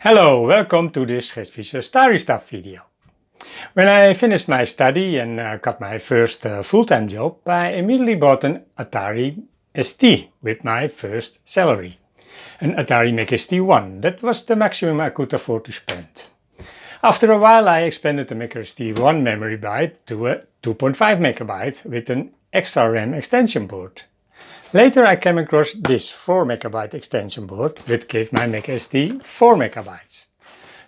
Hello, welcome to this Atari Story Stuff video. When I finished my study and got my first full-time job, I immediately bought an Atari ST with my first salary. An Atari Mega ST1, that was the maximum I could afford to spend. After a while I expanded the Mega ST1 memory byte to a 2.5 megabyte with an extra RAM extension board. Later I came across this 4 megabyte extension board which gave my Mega ST 4 megabytes.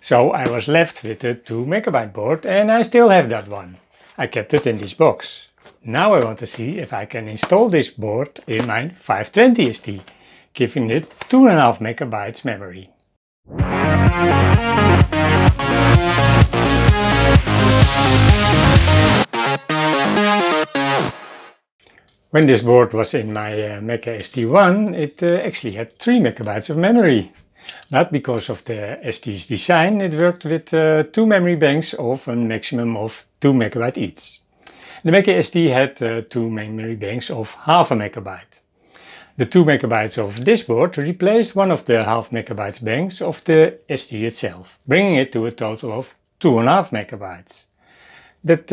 So I was left with a 2 megabyte board and I still have that one. I kept it in this box. Now I want to see if I can install this board in my 520 ST, giving it 2.5 megabytes memory. When this board was in my Mega ST1, it actually had 3 megabytes of memory. But because of the ST's design, it worked with 2 memory banks of a maximum of 2 megabytes each. The Mega ST had 2 memory banks of half a megabyte. The 2 megabytes of this board replaced one of the half megabytes banks of the ST itself, bringing it to a total of 2.5 megabytes. That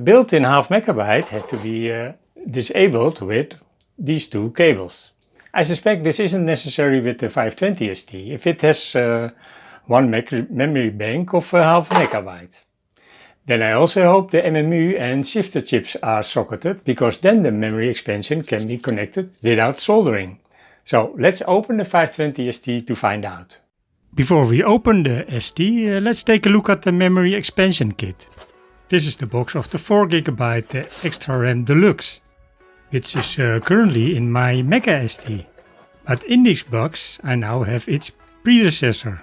built-in half megabyte had to be disabled with these 2 cables. I suspect this isn't necessary with the 520 ST if it has one memory bank of half a megabyte. Then I also hope the MMU and shifter chips are socketed, because then the memory expansion can be connected without soldering. So let's open the 520 ST to find out. Before we open the ST, let's take a look at the memory expansion kit. This is the box of the 4 GB Xtra RAM Deluxe, which is currently in my Mega ST. But in this box I now have its predecessor.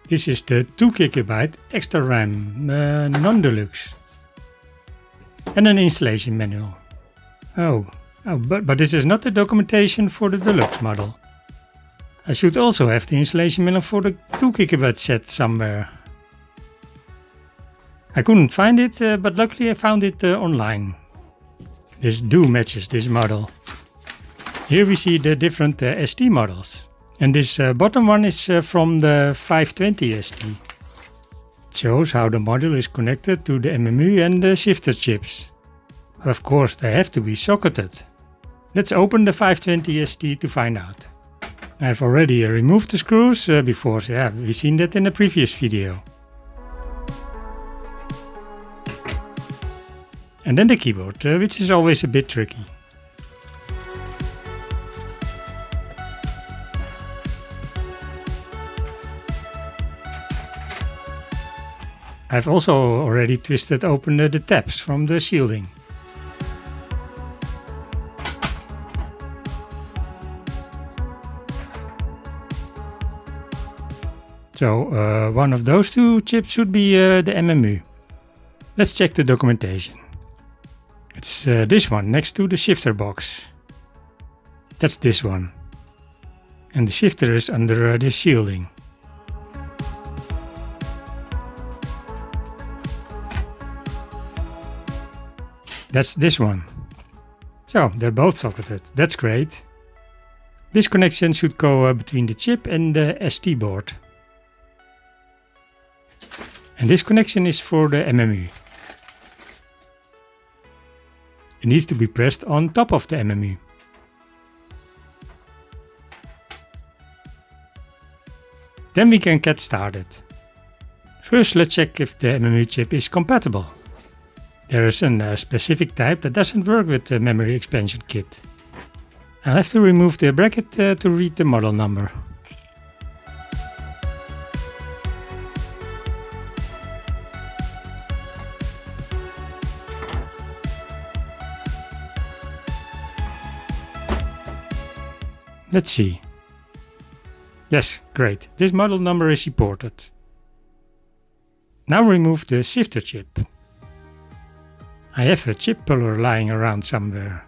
This is the 2 GB Xtra RAM non-deluxe. And an installation manual. But this is not the documentation for the deluxe model. I should also have the installation manual for the 2 GB set somewhere. I couldn't find it, but luckily I found it online. This matches this model. Here we see the different ST models. And this bottom one is from the 520 ST. It shows how the module is connected to the MMU and the shifter chips. But of course they have to be socketed. Let's open the 520 ST to find out. I've already removed the screws before, so yeah, we've seen that in the previous video. And then the keyboard, which is always a bit tricky. I've also already twisted open the tabs from the shielding. So one of those 2 chips should be the MMU. Let's check the documentation. It's this one next to the shifter box. That's this one. And the shifter is under the shielding. That's this one. So they're both socketed. That's great. This connection should go between the chip and the ST board. And this connection is for the MMU. It needs to be pressed on top of the MMU. Then we can get started. First let's check if the MMU chip is compatible. There is a specific type that doesn't work with the memory expansion kit. I'll have to remove the bracket to read the model number. Let's see. Yes, great. This model number is reported. Now remove the shifter chip. I have a chip puller lying around somewhere.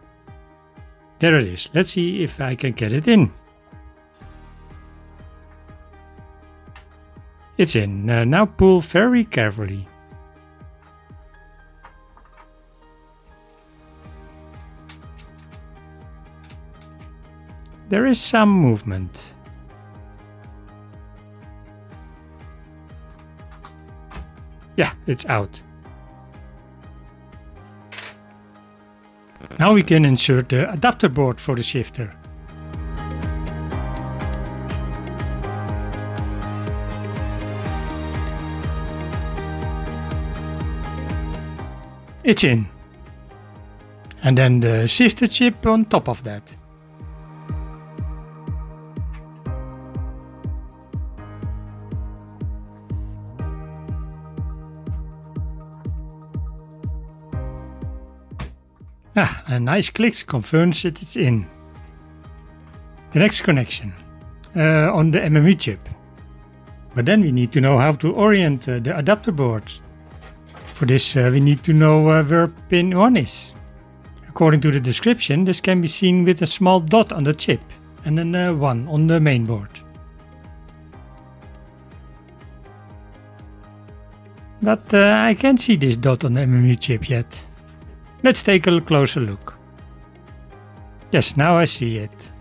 There it is. Let's see if I can get it in. It's in. Now pull very carefully. There is some movement. Yeah, it's out. Now we can insert the adapter board for the shifter. It's in. And then the shifter chip on top of that. A nice click confirms that it's in. The next connection on the MMU chip. But then we need to know how to orient the adapter board. For this we need to know where pin 1 is. According to the description, this can be seen with a small dot on the chip and then 1 on the main board. But I can't see this dot on the MMU chip yet. Let's take a closer look. Yes, now I see it.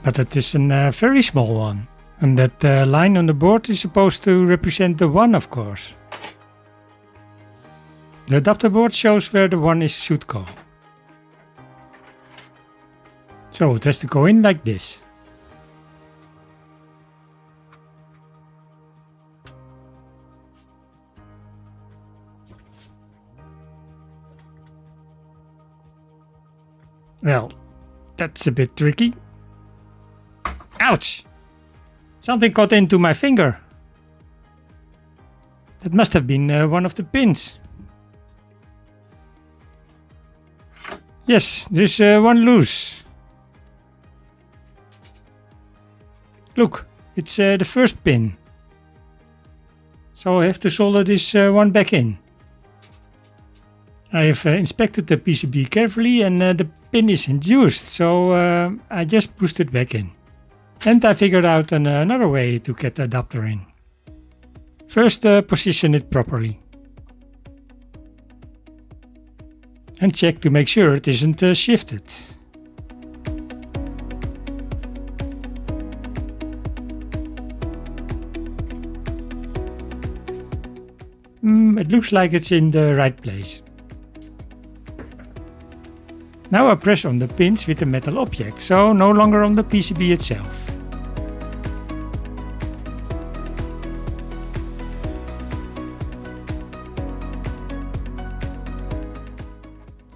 But it is a very small one. And that line on the board is supposed to represent the 1, of course. The adapter board shows where the 1 should go. So it has to go in like this. Well, that's a bit tricky. Ouch! Something got into my finger. That must have been one of the pins. Yes, there's one loose. Look, it's the first pin. So I have to solder this one back in. I have inspected the PCB carefully and the pin is induced, so I just pushed it back in. And I figured out another way to get the adapter in. First position it properly. And check to make sure it isn't shifted. It looks like it's in the right place. Now I press on the pins with the metal object, so no longer on the PCB itself.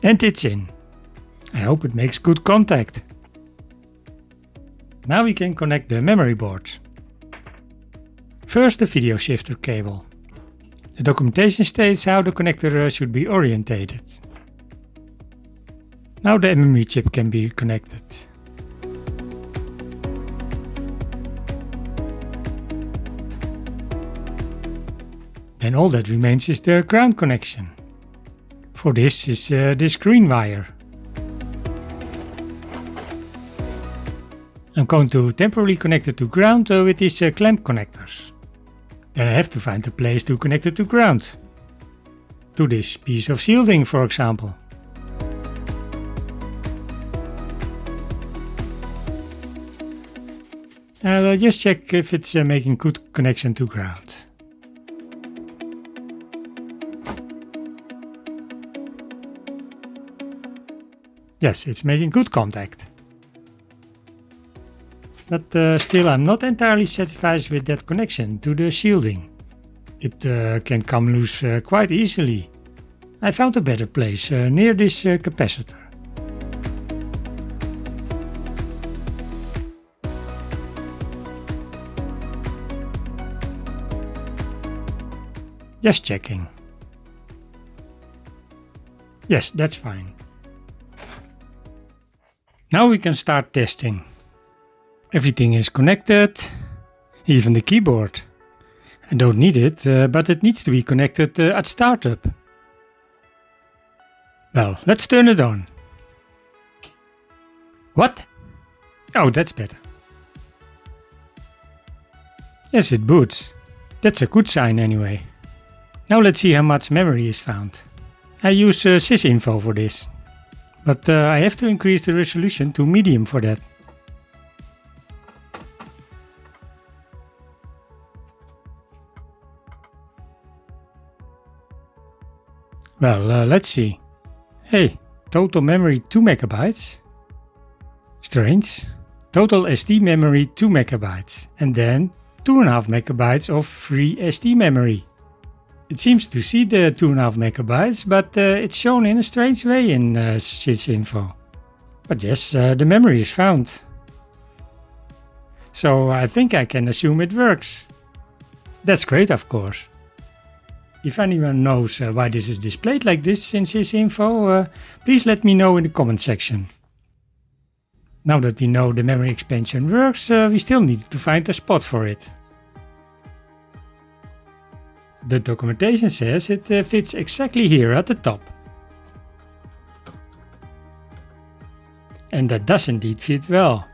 And it's in. I hope it makes good contact. Now we can connect the memory board. First the video shifter cable. The documentation states how the connector should be orientated. Now the MMU chip can be connected. Then all that remains is the ground connection. For this is this green wire. I'm going to temporarily connect it to ground with these clamp connectors. Then I have to find a place to connect it to ground. To this piece of shielding, for example. I'll just check if it's making good connection to ground. Yes, it's making good contact. But still I'm not entirely satisfied with that connection to the shielding. It can come loose quite easily. I found a better place near this capacitor. Just checking. Yes, that's fine. Now we can start testing. Everything is connected, even the keyboard. I don't need it, but it needs to be connected at startup. Well, let's turn it on. What? Oh, that's better. Yes, it boots. That's a good sign anyway. Now let's see how much memory is found. I use sysinfo for this. But I have to increase the resolution to medium for that. Well, let's see. Hey, total memory 2 megabytes. Strange. Total SD memory 2 megabytes. And then 2.5 megabytes of free SD memory. It seems to see the 2.5 megabytes, but it's shown in a strange way in sysinfo. But yes, the memory is found. So I think I can assume it works. That's great, of course. If anyone knows why this is displayed like this in sysinfo, please let me know in the comment section. Now that we know the memory expansion works, we still need to find a spot for it. The documentation says it fits exactly here at the top. And that does indeed fit well.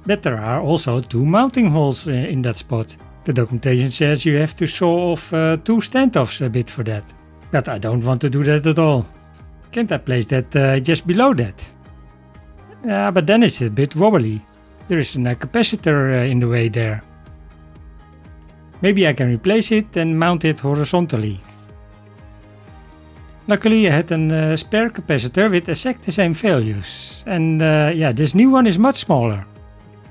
But there are also 2 mounting holes in that spot. The documentation says you have to saw off 2 standoffs a bit for that. But I don't want to do that at all. Can't I place that just below that? But then it's a bit wobbly. There is a capacitor in the way there. Maybe I can replace it and mount it horizontally. Luckily I had a spare capacitor with exact the same values. And this new one is much smaller.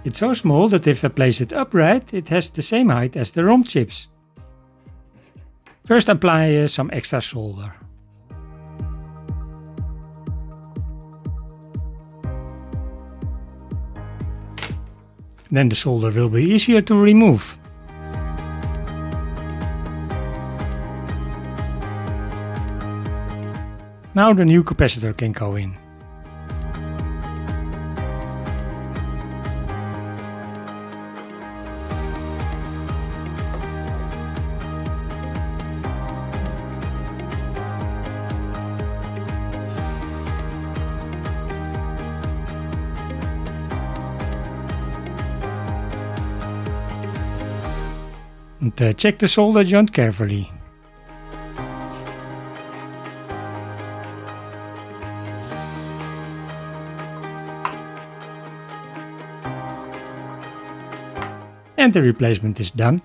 It's so small that if I place it upright, it has the same height as the ROM chips. First apply some extra solder. Then the solder will be easier to remove. Now the new capacitor can go in. And check the solder joint carefully. And the replacement is done.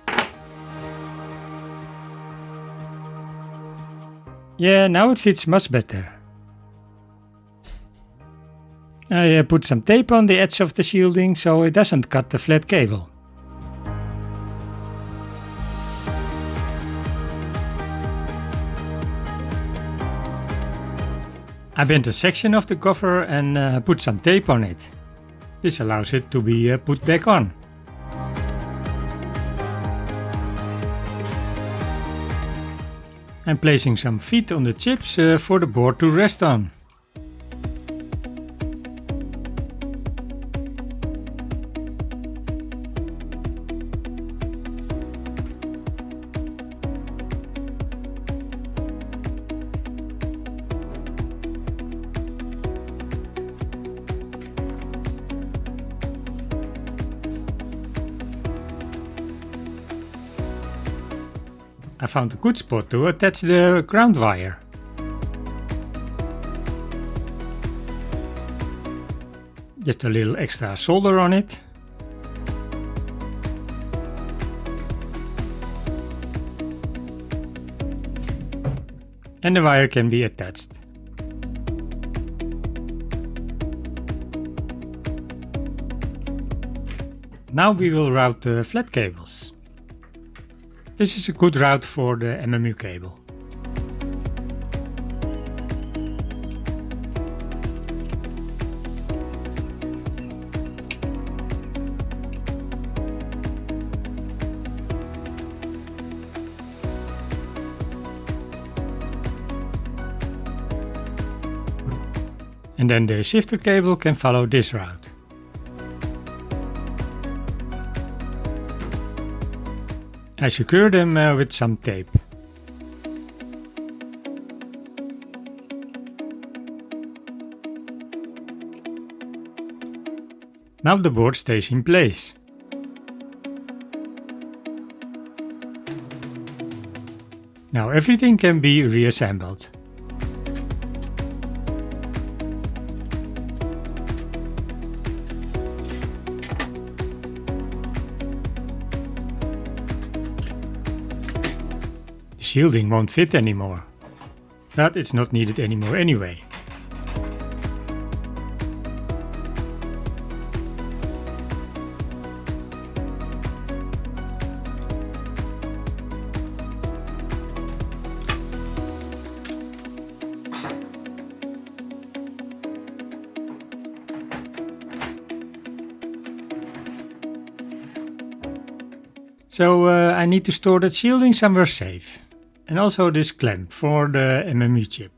Yeah, now it fits much better. I put some tape on the edge of the shielding so it doesn't cut the flat cable. I bent a section of the cover and put some tape on it. This allows it to be put back on. I'm placing some feet on the chips for the board to rest on. I found a good spot to attach the ground wire. Just a little extra solder on it. And the wire can be attached. Now we will route the flat cables. This is a good route for the MMU cable. And then the shifter cable can follow this route. I secure them with some tape. Now the board stays in place. Now everything can be reassembled. shielding won't fit anymore, but it's not needed anymore anyway. So I need to store that shielding somewhere safe. And also this clamp for the MMU chip.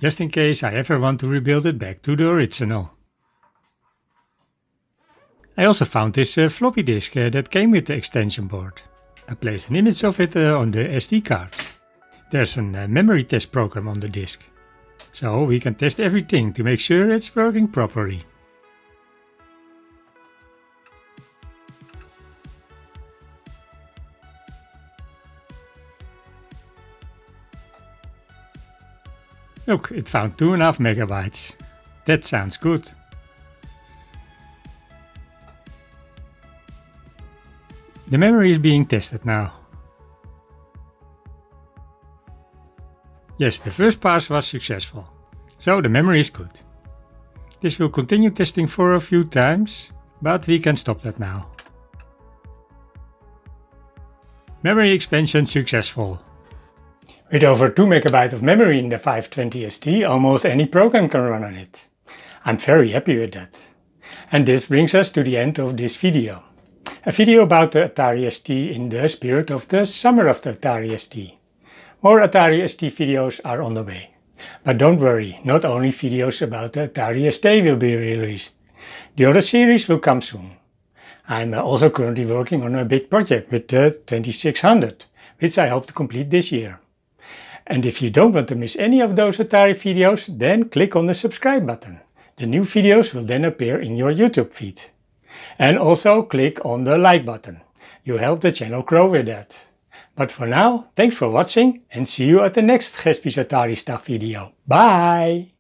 Just in case I ever want to rebuild it back to the original. I also found this floppy disk that came with the extension board. I placed an image of it on the SD card. There's a memory test program on the disk. So we can test everything to make sure it's working properly. Look, it found 2.5 megabytes. That sounds good. The memory is being tested now. Yes, the first pass was successful, so the memory is good. This will continue testing for a few times, but we can stop that now. Memory expansion successful. With over 2 MB of memory in the 520ST, almost any program can run on it. I'm very happy with that. And this brings us to the end of this video. A video about the Atari ST in the spirit of the summer of the Atari ST. More Atari ST videos are on the way. But don't worry, not only videos about the Atari ST will be released. The other series will come soon. I'm also currently working on a big project with the 2600, which I hope to complete this year. And if you don't want to miss any of those Atari videos, then click on the subscribe button. The new videos will then appear in your YouTube feed. And also click on the like button. You help the channel grow with that. But for now, thanks for watching and see you at the next Gespy's Atari Stuff video. Bye!